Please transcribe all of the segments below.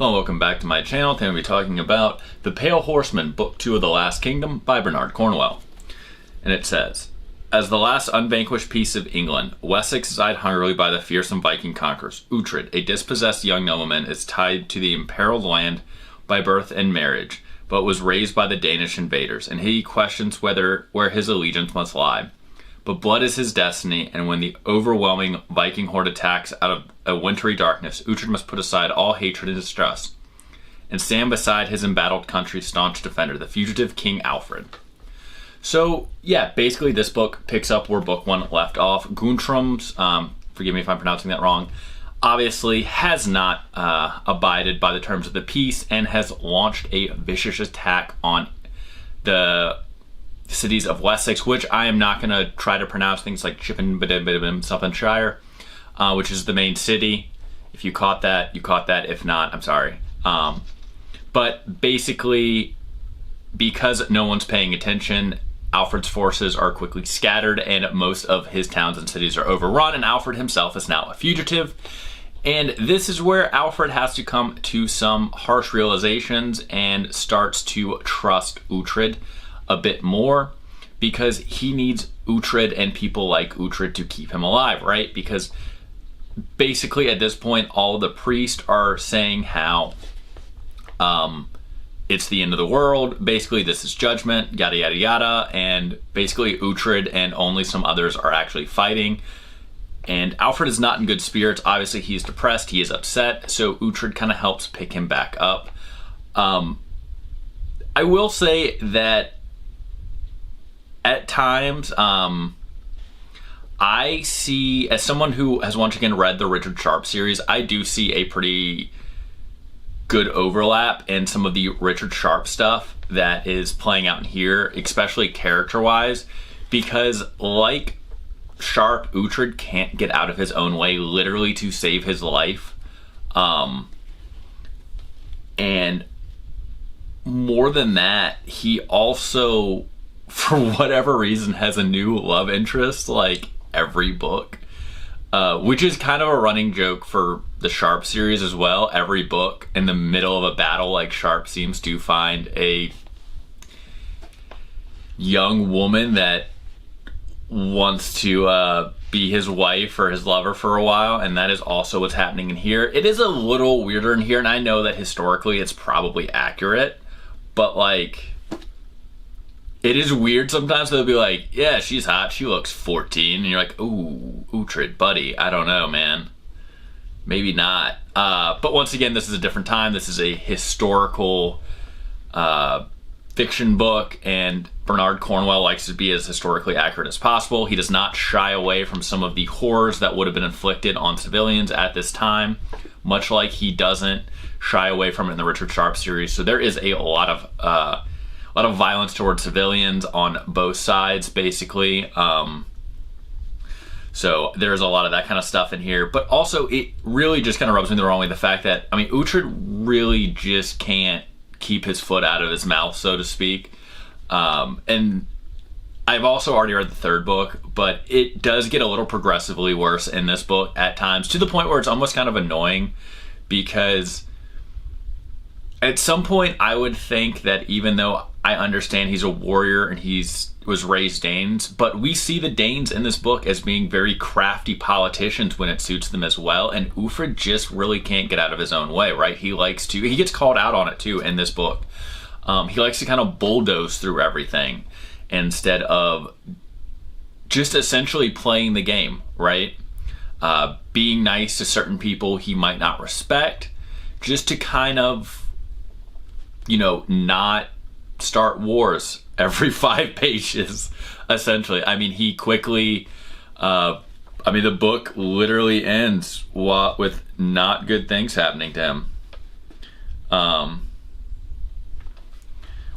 Hello, welcome back to my channel. Today we'll be talking about The Pale Horseman, Book 2 of The Last Kingdom by Bernard Cornwell. And it says, as the last unvanquished piece of England, Wessex is eyed hungrily by the fearsome Viking conquerors. Uhtred, a dispossessed young nobleman, is tied to the imperiled land by birth and marriage, but was raised by the Danish invaders, and he questions where his allegiance must lie. But blood is his destiny, and when the overwhelming Viking horde attacks out of a wintry darkness, Uhtred must put aside all hatred and distrust, and stand beside his embattled country's staunch defender, the fugitive King Alfred. So, yeah, basically this book picks up where book 1 left off. Guntram's, forgive me if I'm pronouncing that wrong, obviously has not abided by the terms of the peace and has launched a vicious attack on the cities of Wessex, which I am not going to try to pronounce things like Chippensuppenshire, which is the main city. If you caught that, you caught that. If not, I'm sorry. But basically, because no one's paying attention, Alfred's forces are quickly scattered and most of his towns and cities are overrun, and Alfred himself is now a fugitive. And this is where Alfred has to come to some harsh realizations and starts to trust Uhtred a bit more, because he needs Uhtred and people like Uhtred to keep him alive, right? Because basically at this point, all of the priests are saying how it's the end of the world. Basically, this is judgment, yada, yada, yada. And basically Uhtred and only some others are actually fighting. And Alfred is not in good spirits. Obviously, he's depressed. He is upset. So Uhtred kind of helps pick him back up. I will say that at times, I see, as someone who has once again read the Richard Sharpe series, I do see a pretty good overlap in some of the Richard Sharpe stuff that is playing out in here, especially character-wise, because like Sharpe, Uhtred can't get out of his own way literally to save his life. And more than that, he also, for whatever reason, has a new love interest like every book, which is kind of a running joke for the Sharpe series as well. Every book, in the middle of a battle, like, Sharpe seems to find a young woman that wants to be his wife or his lover for a while, and that is also what's happening in here. It is a little weirder in here, and I know that historically it's probably accurate, but like, it is weird sometimes. They'll be like, yeah, she's hot, she looks 14, and you're like, ooh, Uhtred, buddy, I don't know, man. Maybe not. But once again, this is a different time. This is a historical fiction book, and Bernard Cornwell likes to be as historically accurate as possible. He does not shy away from some of the horrors that would have been inflicted on civilians at this time, much like he doesn't shy away from it in the Richard Sharpe series. So there is a lot of violence towards civilians on both sides, basically. So there's a lot of that kind of stuff in here. But also, it really just kind of rubs me the wrong way, the fact that, I mean, Uhtred really just can't keep his foot out of his mouth, so to speak. And I've also already read the third book, but it does get a little progressively worse in this book at times, to the point where it's almost kind of annoying, because at some point I would think that even though I understand he's a warrior and was raised Danes, but we see the Danes in this book as being very crafty politicians when it suits them as well, and Uhtred just really can't get out of his own way, right? He gets called out on it too in this book. He likes to kind of bulldoze through everything instead of just essentially playing the game, right? Being nice to certain people he might not respect, just to kind of, you know, not start wars every 5 pages, essentially. I mean, he quickly, the book literally ends with not good things happening to him.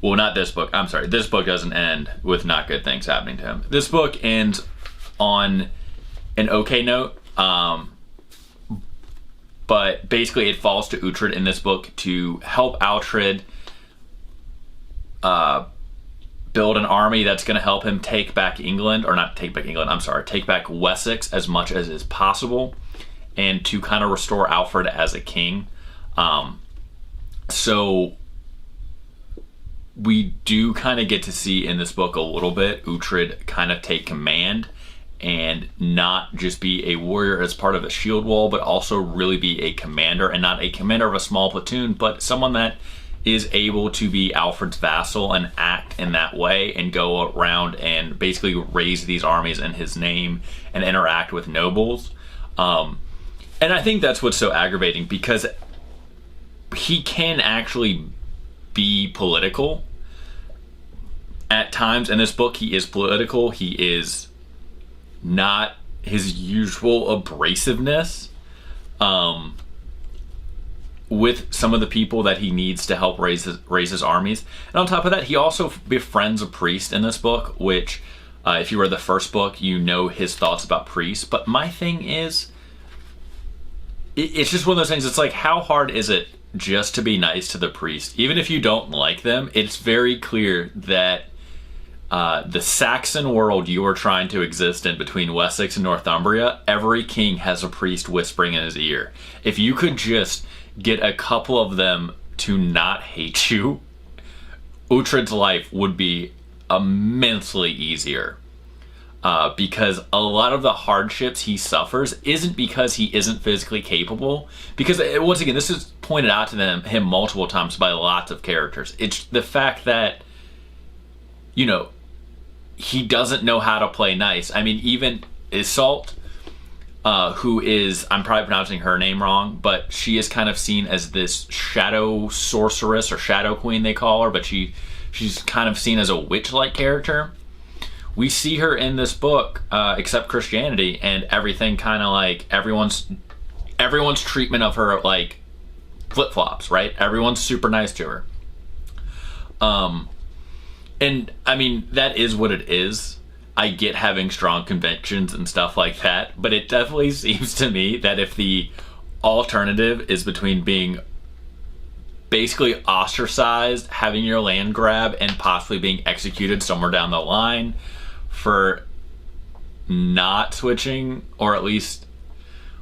Well, not this book. I'm sorry. This book doesn't end with not good things happening to him. This book ends on an okay note. But basically it falls to Uhtred in this book to help Alfred build an army that's going to help him take back England, or not take back England, I'm sorry, take back Wessex as much as is possible, and to kind of restore Alfred as a king. So we do kind of get to see in this book a little bit Uhtred kind of take command and not just be a warrior as part of a shield wall, but also really be a commander, and not a commander of a small platoon, but someone that is able to be Alfred's vassal and act in that way and go around and basically raise these armies in his name and interact with nobles. And I think that's what's so aggravating, because he can actually be political at times. In this book, he is political. He is not his usual abrasiveness with some of the people that he needs to help raise his armies. And on top of that, he also befriends a priest in this book, which if you read the first book, you know his thoughts about priests. But my thing is, it's just one of those things. It's like, how hard is it just to be nice to the priest? Even if you don't like them, it's very clear that the Saxon world you are trying to exist in between Wessex and Northumbria, every king has a priest whispering in his ear. If you could just get a couple of them to not hate you, Uhtred's life would be immensely easier. Because a lot of the hardships he suffers isn't because he isn't physically capable. Because, once again, this is pointed out to him multiple times by lots of characters. It's the fact that, you know, he doesn't know how to play nice. I mean, even Iseult, who is, I'm probably pronouncing her name wrong, but she is kind of seen as this shadow sorceress, or shadow queen they call her, but she's kind of seen as a witch-like character. We see her in this book, except Christianity, and everything kind of like everyone's treatment of her like flip-flops, right? Everyone's super nice to her. And I mean, that is what it is. I get having strong convictions and stuff like that, but it definitely seems to me that if the alternative is between being basically ostracized, having your land grabbed, and possibly being executed somewhere down the line for not switching, or at least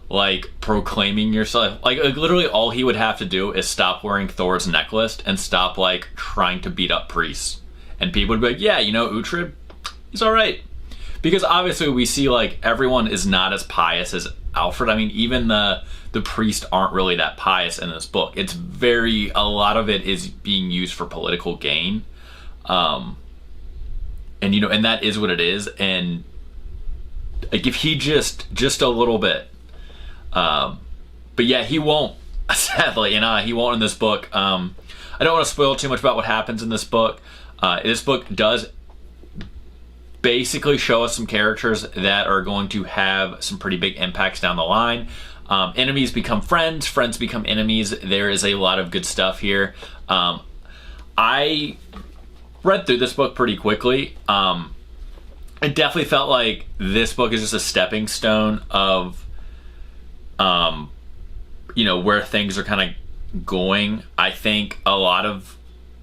like proclaiming yourself, like literally all he would have to do is stop wearing Thor's necklace and stop like trying to beat up priests, and people would be like, yeah, you know, Uhtred, he's all right. Because obviously we see like everyone is not as pious as Alfred. I mean, even the priests aren't really that pious in this book. It's a lot of it is being used for political gain. And you know, and that is what it is. And like, if he just a little bit, but yeah, he won't, sadly, and he won't in this book. I don't want to spoil too much about what happens in this book. This book does basically show us some characters that are going to have some pretty big impacts down the line. Enemies become friends, friends become enemies. There is a lot of good stuff here. I read through this book pretty quickly. It definitely felt like this book is just a stepping stone of, you know, where things are kind of going. I think a lot of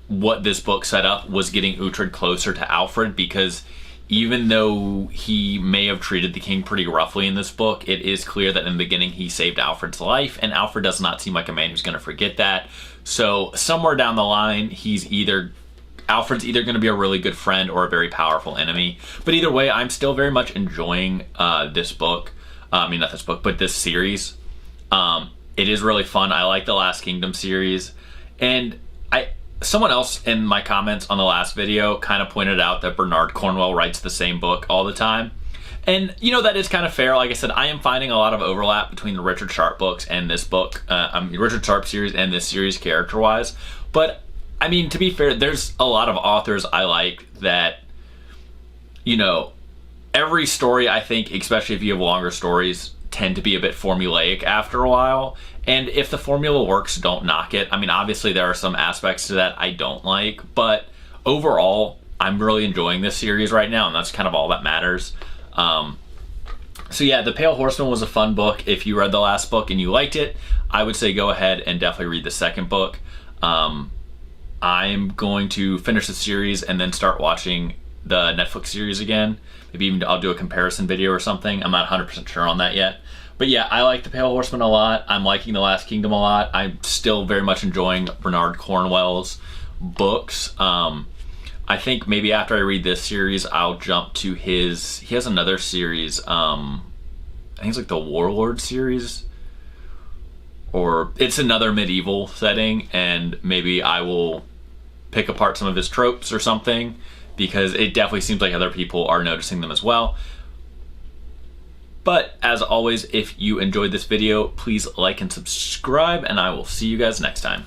what this book set up was getting Uhtred closer to Alfred, because even though he may have treated the king pretty roughly in this book, it is clear that in the beginning he saved Alfred's life, and Alfred does not seem like a man who's going to forget that. So somewhere down the line, Alfred's either going to be a really good friend or a very powerful enemy. But either way, I'm still very much enjoying this book. I mean, not this book, but this series. It is really fun. I like the Last Kingdom series. And someone else in my comments on the last video kind of pointed out that Bernard Cornwell writes the same book all the time. And, you know, that is kind of fair. Like I said, I am finding a lot of overlap between the Richard Sharp books and this book. Richard Sharp series and this series character-wise. But, I mean, to be fair, there's a lot of authors I like that, you know, every story, I think, especially if you have longer stories, tend to be a bit formulaic after a while. And if the formula works, don't knock it. I mean, obviously there are some aspects to that I don't like, but overall, I'm really enjoying this series right now, and that's kind of all that matters. So yeah, The Pale Horseman was a fun book. If you read the last book and you liked it, I would say go ahead and definitely read the second book. I'm going to finish the series and then start watching the Netflix series again. Maybe even I'll do a comparison video or something. I'm not 100% sure on that yet. But yeah, I like the Pale Horseman a lot. I'm liking The Last Kingdom a lot. I'm still very much enjoying Bernard Cornwell's books. I think maybe after I read this series, I'll jump to he has another series, I think it's like the Warlord series, or it's another medieval setting, and maybe I will pick apart some of his tropes or something, because it definitely seems like other people are noticing them as well. But as always, if you enjoyed this video, please like and subscribe, and I will see you guys next time.